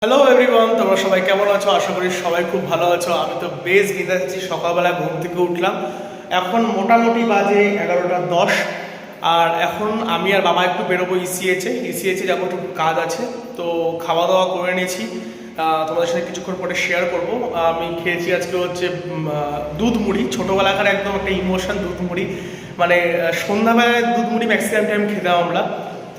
Hello everyone, তোমরা সবাই কেমন আছো? আশা করি সবাই খুব ভালো আছো। আমি তো বেশ গেঁথে আছি। সকালবেলা ঘুম থেকে উঠলাম, এখন মোটামুটি বাজে 11:10। আর এখন আমি আর বাবা একটু বেরোবো ইসিএচে যাবো, একটু কাজ আছে। তো খাওয়া দাওয়া করে নিয়েছি, তোমাদের সাথে কিছুক্ষণ পরে শেয়ার করব। আমি খেয়েছি আজকে হচ্ছে দুধ মুড়ি। ছোটোবেলাকার একদম একটা ইমোশন, দুধ মুড়ি। মানে সন্ধ্যাবেলায় দুধ মুড়ি ম্যাক্সিমাম টাইম খেতাম আমরা।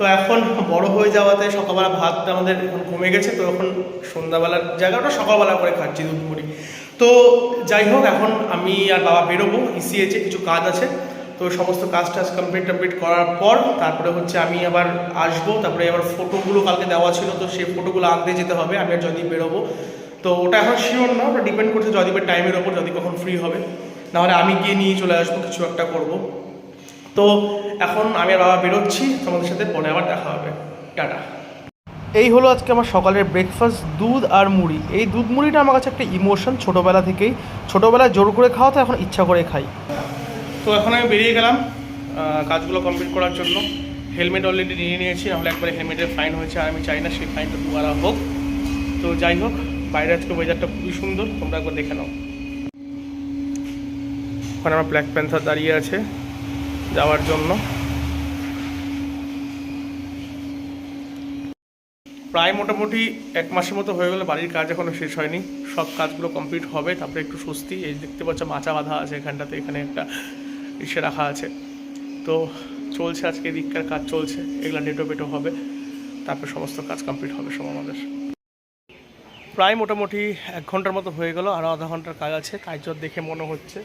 তো এখন বড় হয়ে যাওয়াতে সকালবেলা ভাতটা আমাদের এখন কমে গেছে, তো এখন সন্ধ্যাবেলার জায়গাটা সকালবেলা করে খাচ্ছি দুধ মুড়ি। তো যাই হোক, এখন আমি আর বাবা বেরোবো ইসিএচে, কিছু কাজ আছে। তো সমস্ত কাজ টাজ কমপ্লিট করার পর তারপরে হচ্ছে আমি আবার আসবো। তারপরে আবার ফটোগুলো কালকে দেওয়া ছিল, তো সেই ফটোগুলো আনতে যেতে হবে। আমি আর জয়দীপ বেরোবো। তো ওটা এখন শিওর না, ওটা ডিপেন্ড করছে জয়দীপের টাইমের ওপর, যদি কখন ফ্রি হবে। নাহলে আমি গিয়ে নিয়ে চলে আসবো, কিছু একটা করবো। তো এখন আমি আর বাবা বেরোচ্ছি, তোমাদের সাথে পরে আবার দেখা হবে। টাটা। এই হলো আজকে আমার সকালের ব্রেকফাস্ট, দুধ আর মুড়ি। এই দুধ মুড়িটা আমার কাছে একটা ইমোশন ছোটোবেলা থেকেই। ছোটোবেলায় জোর করে খাওয়া, তো এখন ইচ্ছা করে খাই। তো এখন আমি বেরিয়ে গেলাম কাজগুলো কমপ্লিট করার জন্য। হেলমেট অলরেডি নিয়ে নিয়েছি, নাহলে একবারে হেলমেটের ফাইন হয়েছে, আর আমি চাই না সেই ফাইনটা দুবারা হোক। তো যাই হোক, বাইরে আজকে ওয়েদারটা খুবই সুন্দর, তোমরা একবার দেখে নাও। ওখানে আমার ব্ল্যাক প্যান্থার দাঁড়িয়ে আছে যাওয়ার জন্য। প্রায় মোটামুটি 1 মাসের মতো হয়ে গেলে, বাড়ির কাজ এখনও শেষ হয়নি। সব কাজগুলো কমপ্লিট হবে, তারপরে একটু স্বস্তি। এই দেখতে পাচ্ছ মাচা বাঁধা আছে এখানটাতে, এখানে একটা ইসে রাখা আছে। তো চলছে আজকে এদিককার কাজ চলছে, এগুলো নেটো পেটো হবে, তারপরে সমস্ত কাজ কমপ্লিট হবে সব আমাদের। প্রায় মোটামুটি 1 ঘন্টার মতো হয়ে গেল, আরও আধা ঘন্টার কাজ আছে। কাজ দেখে মনে হচ্ছে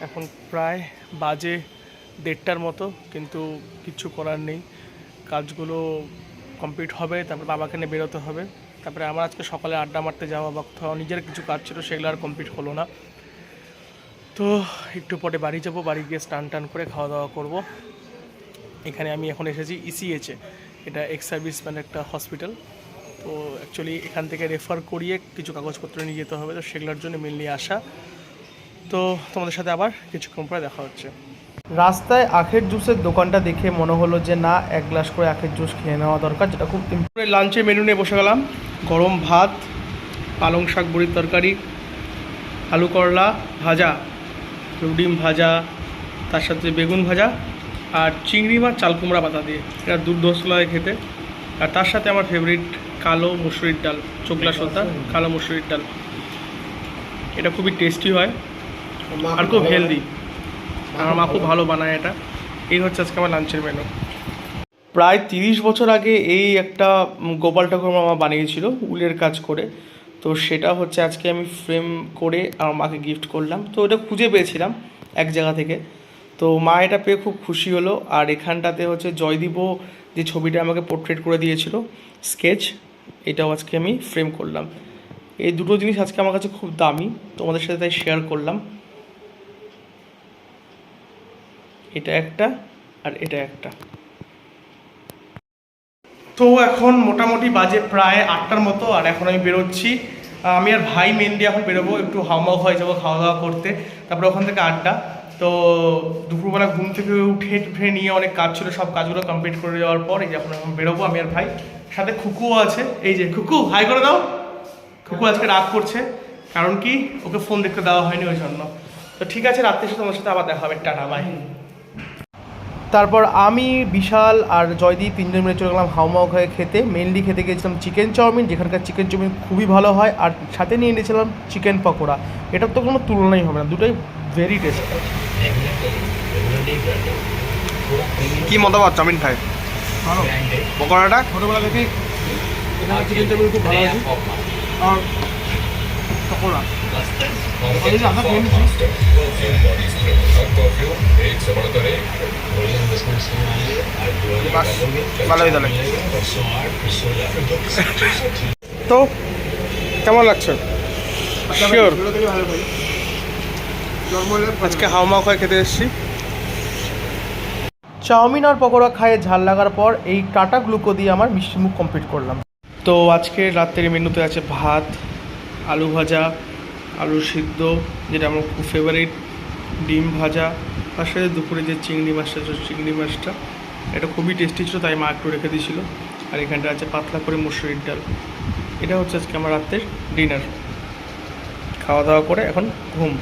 এখন প্রায় বাজে 1:30টার মতো, কিন্তু কিচ্ছু করার নেই। কাজগুলো কমপ্লিট হবে, তারপরে বাবাকে নিয়ে বেরোতে হবে। তারপরে আমার আজকে সকালে আড্ডা মারতে যাওয়া বা কোথাও নিজের কিছু কাজ ছিল, সেগুলো আর কমপ্লিট হলো না। তো একটু পরে বাড়ি যাব, বাড়ি গিয়ে স্নান করে খাওয়া দাওয়া করব। এখানে আমি এখন এসেছি ইসিএচে, এটা এক্স সার্ভিসম্যান একটা হসপিটাল। তো অ্যাকচুয়ালি এখান থেকে রেফার করিয়ে কিছু কাগজপত্র নিয়ে যেতে হবে, তো সেগুলোর জন্য মেনলি আসা। তো তোমাদের সাথে আবার কিছুক্ষণ পরে দেখা হচ্ছে। রাস্তায় আখের জুসের দোকানটা দেখে মনে হলো যে না, 1 গ্লাস করে আখের জুস খেয়ে নেওয়া দরকার, যেটা খুব ইম্পর্টেন্ট। লাঞ্চের মেনু নিয়ে বসে গেলাম। গরম ভাত, পালং শাক বড়ির তরকারি, আলু করলা ভাজা, ডিম ভাজা, তার সাথে বেগুন ভাজা, আর চিংড়ি মাছ চাল কুমড়া পাতা দিয়ে। এটা দুর্ধর্ষ লাগে খেতে। আর তার সাথে আমার ফেভারিট কালো মুসুরির ডাল, চোখলা সদ্যা কালো মুসুরির ডাল। এটা খুবই টেস্টি হয় আর খুব হেলদি। আমার মা খুব ভালো বানায় এটা। এই হচ্ছে আজকে আমার লাঞ্চের মেনু। প্রায় 30 বছর আগে এই একটা গোপাল ঠাকুর মামা বানিয়েছিল উলের কাজ করে। তো সেটা হচ্ছে আজকে আমি ফ্রেম করে আমার মাকে গিফট করলাম। তো এটা খুঁজে পেয়েছিলাম এক জায়গা থেকে, তো মা এটা পেয়ে খুব খুশি হলো। আর এখানটাতে হচ্ছে জয়দীপও যে ছবিটা আমাকে পোর্ট্রেট করে দিয়েছিল, স্কেচ, এটাও আজকে আমি ফ্রেম করলাম। এই দুটো জিনিস আজকে আমার কাছে খুব দামি, তোমাদের সাথে তাই শেয়ার করলাম। এটা একটা আর এটা একটা। তো এখন মোটামুটি বাজে প্রায় 8টার মতো, আর এখন আমি বেরোচ্ছি। আমি আর ভাই মেনলি এখন বেরোবো, একটু হাওমাও হয়ে যাবো খাওয়া দাওয়া করতে, তারপরে ওখান থেকে আড্ডা। তো দুপুরবেলা ঘুম থেকে উঠে নিয়ে অনেক কাজ ছিল, সব কাজগুলো কমপ্লিট করে যাওয়ার পর এই যে এখন বেরোবো আমি আর ভাই। সাথে খুকুও আছে, এই যে খুকু, হাই করে দাও। খুকু আজকে রাগ করছে, কারণ কি ওকে ফোন দেখতে দেওয়া হয়নি, ওই জন্য। তো ঠিক আছে, রাত্রে এসে তোমার সাথে আবার দেখা হবে। Tata, bye. তারপর আমি, বিশাল আর জয়দীপ 3জন মিলে চলে গেলাম হাউমাউ খায়ে খেতে। মেনলি খেতে গিয়েছিলাম চিকেন চাউমিন, যেখানকার চিকেন চাউমিন খুবই ভালো হয়। আর সাথে নিয়ে নিয়েছিলাম চিকেন পকোড়া। এটার তো কোনো তুলনাই হবে না, দুটোই ভেরি টেস্ট। কি মতামত চাউমিন খায়? ভালো। পকোড়াটা ছোটোবেলা থেকে এখানে চিকেন চাউমিন খুব ভালো আছে। আর পকোড়া আমরা খেয়ে নিচ্ছি। ভালোই তাহলে। তো কেমন লাগছে? শিওর আজকে হাওমা খায় খেতে এসেছি। চাউমিন আর পকোড়া খায়ে ঝাল লাগার পর এই টাটা গ্লুকো দিয়ে আমার মিষ্টি মুখ কমপ্লিট করলাম। তো আজকে রাত্রের মেনুতে আছে ভাত, আলু ভাজা, আলু সিদ্ধ, যেটা আমার খুব ফেভারিট, ডিম ভাজা, তার সাথে দুপুরে যে চিংড়ি মাছটা এটা খুবই টেস্টি ছিল, তাই মা একটু রেখে দিয়েছিল। আর এখানটা আছে পাতলা করে মুসুরির ডাল। এটা হচ্ছে আজকে আমার রাত্রের ডিনার। খাওয়া দাওয়া করে এখন ঘুম।